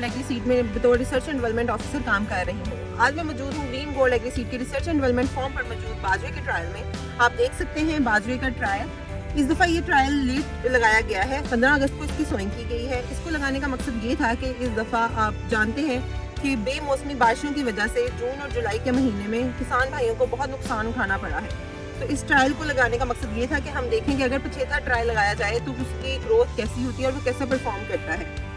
Gold agree seed में बतौर research and development officer काम कर रही हूँ। आज मैं मौजूद हूँ ग्रीन गोल्ड एग्री सीड के रिसर्च एंड डेवलपमेंट फॉर्म पर मौजूद बाजरे के ट्रायल में। आप देख सकते हैं बाजरे का ट्रायल। इस दफ़ा ये ट्रायल लेट लगाया गया है, 15 अगस्त को इसकी सोइंग की गई है। इसको लगाने का मकसद ये था कि इस दफ़ा आप जानते हैं कि बेमौसमी बारिशों की वजह से जून और जुलाई के महीने में किसान भाइयों को बहुत नुकसान उठाना पड़ा है। तो इस ट्रायल को लगाने का मकसद ये था कि हम देखें कि अगर पछेता ट्रायल लगाया जाए तो उसकी ग्रोथ कैसी होती है और वो कैसे परफॉर्म करता है।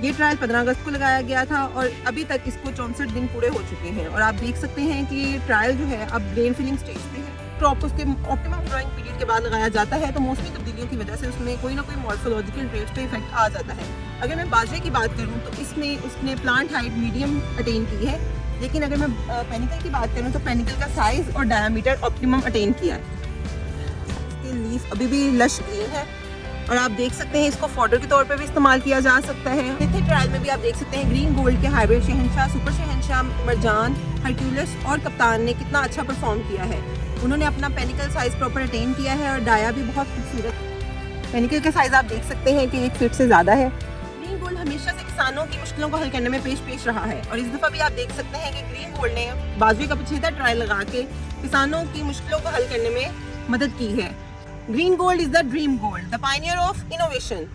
ये ट्रायल 15 अगस्त को लगाया गया था और अभी तक इसको 64 दिन पूरे हो चुके हैं और आप देख सकते हैं कि ये ट्रायल जो है अब ग्रेन फिलिंग स्टेज पे है। क्रॉप उसके ऑप्टिमम ग्रोइंग पीरियड के बाद लगाया जाता है तो मौसमी तब्दीलियों की वजह से उसमें कोई ना कोई मॉर्फोलॉजिकल ट्रेट्स पे इफेक्ट आ जाता है। अगर मैं बाजरे की बात करूँ तो इसमें उसने प्लांट हाइट मीडियम अटेन की है, लेकिन अगर मैं पेनिकल की बात करूँ तो पेनिकल का साइज और डायमीटर ऑप्टिमम अटेन किया है। इसकी लीफ अभी भी लश ग्रीन है और आप देख सकते हैं इसको फॉडर के तौर पे भी इस्तेमाल किया जा सकता है। इस ट्रायल में भी आप देख सकते हैं ग्रीन गोल्ड के हाइब्रिड शहनशाह, सुपर शहनशाह, मरजान, हर्क्यूलस और कप्तान ने कितना अच्छा परफॉर्म किया है। उन्होंने अपना पेनिकल साइज प्रॉपर अटेन किया है और डाया भी बहुत खूबसूरत। पेनिकल का साइज आप देख सकते हैं कि 1 फीट से ज़्यादा है। ग्रीन गोल्ड हमेशा से किसानों की मुश्किलों को हल करने में पेश रहा है और इस दफ़ा भी आप देख सकते हैं कि ग्रीन गोल्ड ने बाजरे का पछेता ट्रायल लगा के किसानों की मुश्किलों को हल करने में मदद की है। Green Gold is the dream gold, the pioneer of innovation.